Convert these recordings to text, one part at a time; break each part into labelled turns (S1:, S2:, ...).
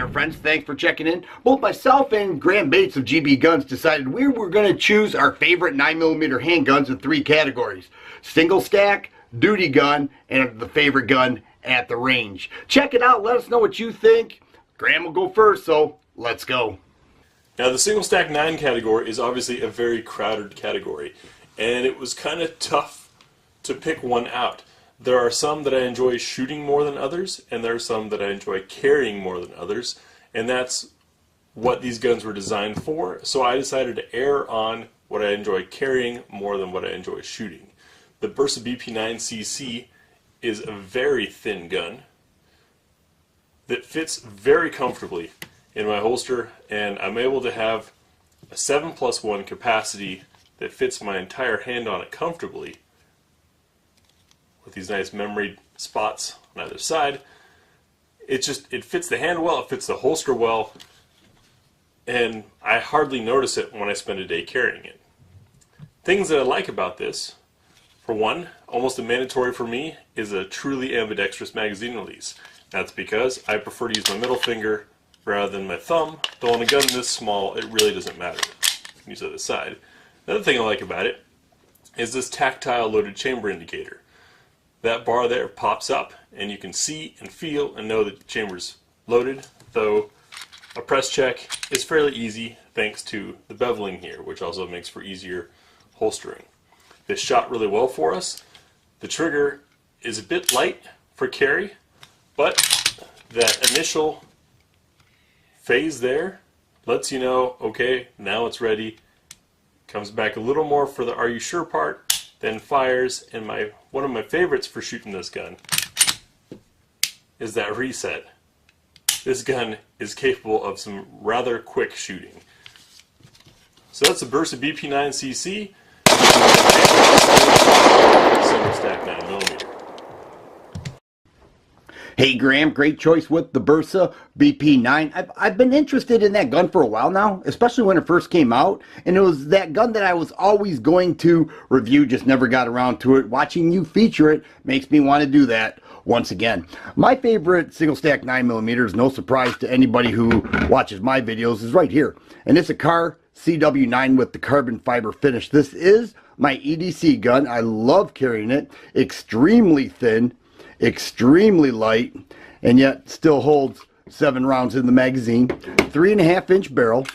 S1: friends, thanks for checking in. Both myself and Graham Bates of Gbguns decided we were going to choose our favorite 9mm handguns in 3 categories: single stack, duty gun, and the favorite gun at the range. Check it out, let us know what you think. Graham will go first, so let's go.
S2: Now, the single stack 9 category is obviously a very crowded category, and it was kind of tough to pick one out. There are some that I enjoy shooting more than others, and there are some that I enjoy carrying more than others, and that's what these guns were designed for. So I decided to err on what I enjoy carrying more than what I enjoy shooting. The Bersa BP9cc is a very thin gun that fits very comfortably in my holster, and I'm able to have a 7+1 capacity that fits my entire hand on it comfortably, with these nice memory spots on either side. It fits the hand well, it fits the holster well, and I hardly notice it when I spend a day carrying it. Things that I like about this: for one, almost a mandatory for me is a truly ambidextrous magazine release. That's because I prefer to use my middle finger rather than my thumb, though on a gun this small it really doesn't matter. You can use it on the side. Another thing I like about it is this tactile loaded chamber indicator. That bar there pops up, and you can see and feel and know that the chamber's loaded, though a press check is fairly easy thanks to the beveling here, which also makes for easier holstering. This shot really well for us. The trigger is a bit light for carry, but that initial phase there lets you know, okay, now it's ready. Comes back a little more for the "are you sure" part, then fires, and one of my favorites for shooting this gun is that reset. This gun is capable of some rather quick shooting. So that's the Bersa BP9cc, single stack 9mm.
S1: Hey Graham, great choice with the Bersa BP9. I've been interested in that gun for a while now, especially when it first came out, and it was that gun that I was always going to review, just never got around to it. Watching you feature it makes me want to do that once again. My favorite single stack 9mm, is no surprise to anybody who watches my videos, is right here, and it's a Car CW9 with the carbon fiber finish. This is my EDC gun. I love carrying it. Extremely thin, extremely light, and yet still holds 7 rounds in the magazine. 3.5-inch barrel,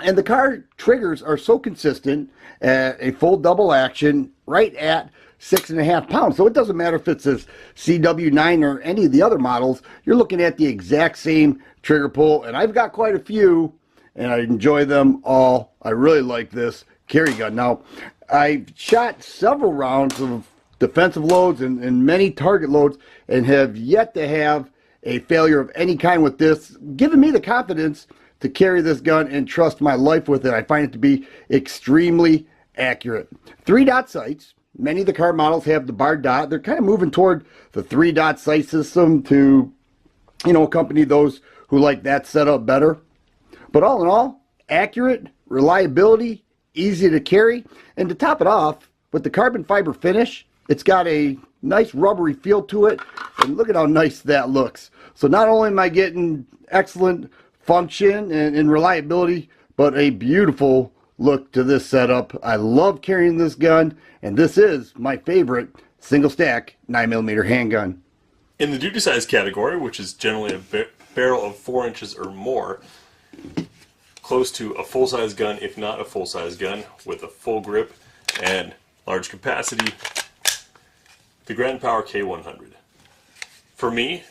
S1: and the Car triggers are so consistent at a full double action right at 6.5 pounds. So it doesn't matter if it's a CW9 or any of the other models, you're looking at the exact same trigger pull, and I've got quite a few and I enjoy them all. I really like this carry gun. Now, I've shot several rounds of defensive loads and many target loads, and have yet to have a failure of any kind with this, giving me the confidence to carry this gun and trust my life with it. I find it to be extremely accurate. 3-dot sights. Many of the Car models have the bar dot. They're kind of moving toward the 3-dot sight system to, accompany those who like that setup better. But all in all, accurate, reliability, easy to carry, and to top it off, with the carbon fiber finish, it's got a nice rubbery feel to it, and look at how nice that looks. So not only am I getting excellent function and reliability, but a beautiful look to this setup. I love carrying this gun, and this is my favorite single stack 9mm handgun.
S2: In the duty size category, which is generally a barrel of 4 inches or more, close to a full-size gun, if not a full-size gun, with a full grip and large capacity, the Grand Power K100. For me,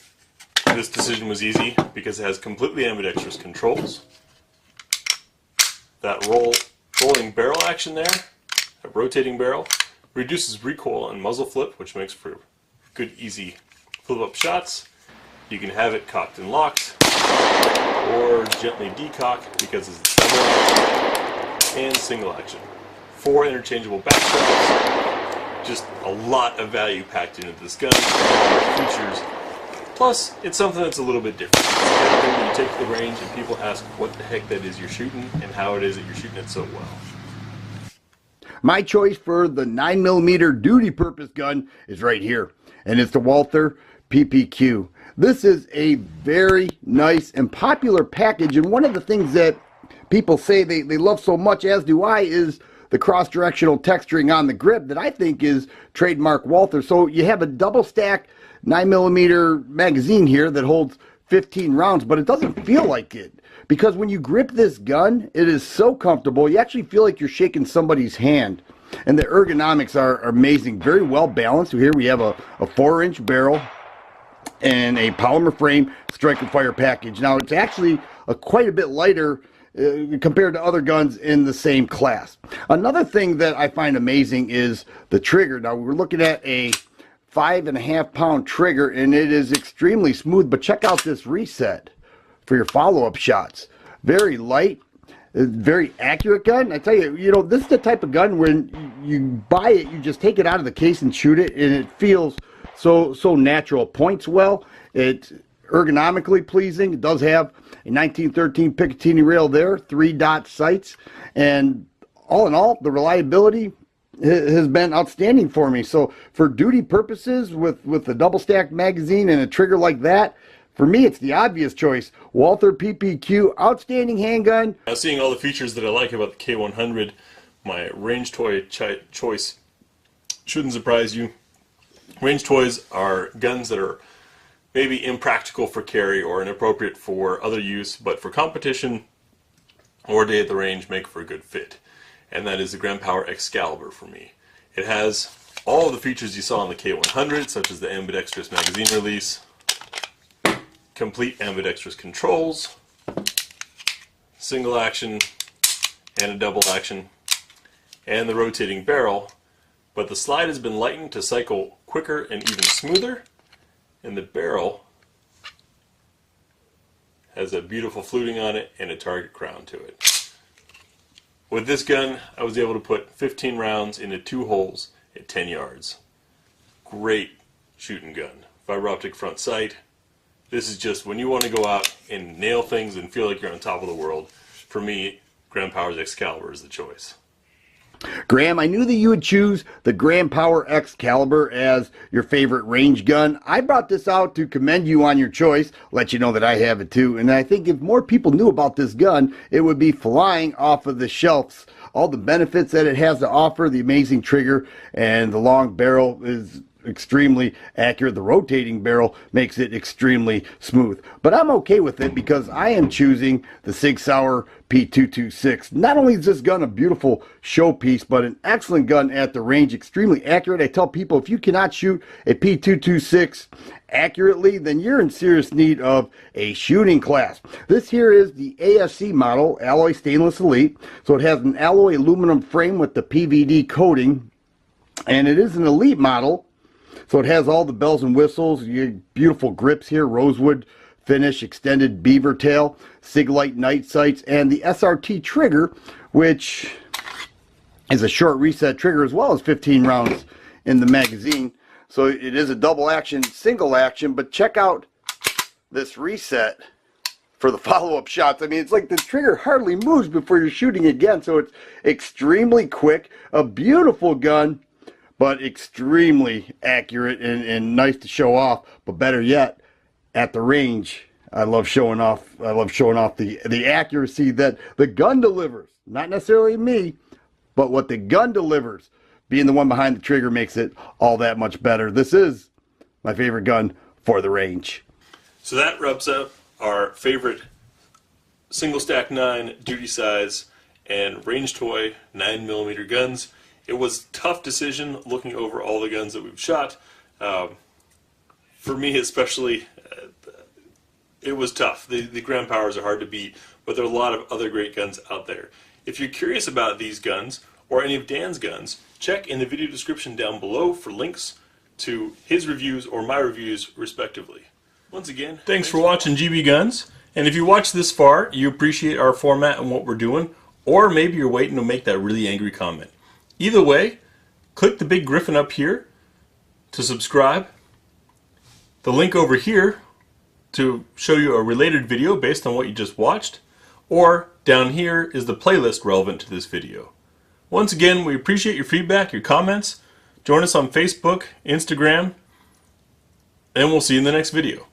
S2: this decision was easy because it has completely ambidextrous controls. That rolling barrel action there, a rotating barrel, reduces recoil and muzzle flip, which makes for good, easy flip-up shots. You can have it cocked and locked, or gently decock because it's double action and single action. 4 interchangeable back straps. Just a lot of value packed into this gun, features. Plus, it's something that's a little bit different. It's the kind of thing that you take to the range and people ask what the heck that is you're shooting and how it is that you're shooting it so well.
S1: My choice for the 9mm duty purpose gun is right here, and it's the Walther PPQ. This is a very nice and popular package, and one of the things that people say they love so much, as do I, is the cross-directional texturing on the grip that I think is trademark Walther. So you have a double stack 9mm magazine here that holds 15 rounds, but it doesn't feel like it, because when you grip this gun, it is so comfortable. You actually feel like you're shaking somebody's hand, and the ergonomics are amazing, very well balanced. So here we have a 4-inch barrel and a polymer frame strike and fire package. Now it's actually quite a bit lighter compared to other guns in the same class. Another thing that I find amazing is the trigger. Now we're looking at a 5.5 pound trigger, and it is extremely smooth, but check out this reset for your follow-up shots. Very light, very accurate gun. I tell you, you know, this is the type of gun when you buy it, you just take it out of the case and shoot it, and it feels so natural. It points well. It's ergonomically pleasing. It does have a 1913 Picatinny rail there, 3-dot sights, and all in all, the reliability has been outstanding for me. So for duty purposes, with a double stacked magazine and a trigger like that, for me it's the obvious choice. Walther PPQ, outstanding handgun.
S2: Now, seeing all the features that I like about the K100, my range toy choice shouldn't surprise you. Range toys are guns that are maybe impractical for carry or inappropriate for other use, but for competition or day at the range make for a good fit. And that is the Grand Power Excalibur for me. It has all of the features you saw on the K100, such as the ambidextrous magazine release, complete ambidextrous controls, single action and a double action, and the rotating barrel, but the slide has been lightened to cycle quicker and even smoother, and the barrel has a beautiful fluting on it and a target crown to it. With this gun, I was able to put 15 rounds into 2 holes at 10 yards. Great shooting gun. Fiber optic front sight. This is just when you want to go out and nail things and feel like you're on top of the world. For me, Grand Power's Excalibur is the choice.
S1: Graham, I knew that you would choose the Grand Power Excalibur as your favorite range gun. I brought this out to commend you on your choice, let you know that I have it too, and I think if more people knew about this gun, it would be flying off of the shelves. All the benefits that it has to offer, the amazing trigger and the long barrel is extremely accurate. The rotating barrel makes it extremely smooth. But I'm okay with it because I am choosing the Sig Sauer P226. Not only is this gun a beautiful showpiece, but an excellent gun at the range, extremely accurate. I tell people, if you cannot shoot a P226 accurately, then you're in serious need of a shooting class. This here is the ASC model, Alloy Stainless Elite. So it has an alloy aluminum frame with the PVD coating, and it is an Elite model. So it has all the bells and whistles, beautiful grips here, rosewood finish, extended beaver tail, Sig-Light night sights, and the SRT trigger, which is a short reset trigger as well as 15 rounds in the magazine. So it is a double action, single action, but check out this reset for the follow-up shots. I mean, it's like the trigger hardly moves before you're shooting again, so it's extremely quick, a beautiful gun, but extremely accurate and nice to show off. But better yet, at the range, I love showing off the accuracy that the gun delivers. Not necessarily me, but what the gun delivers. Being the one behind the trigger makes it all that much better. This is my favorite gun for the range.
S2: So that wraps up our favorite single stack 9 duty size and range toy 9mm guns. It was a tough decision looking over all the guns that we've shot. For me especially, it was tough. The Grand Powers are hard to beat, but there are a lot of other great guns out there. If you're curious about these guns or any of Dan's guns, check in the video description down below for links to his reviews or my reviews respectively. Once again, thanks for watching Gbguns. And if you watched this far, you appreciate our format and what we're doing, or maybe you're waiting to make that really angry comment. Either way, click the big griffin up here to subscribe. The link over here to show you a related video based on what you just watched, or down here is the playlist relevant to this video. Once again, we appreciate your feedback, your comments. Join us on Facebook, Instagram, and we'll see you in the next video.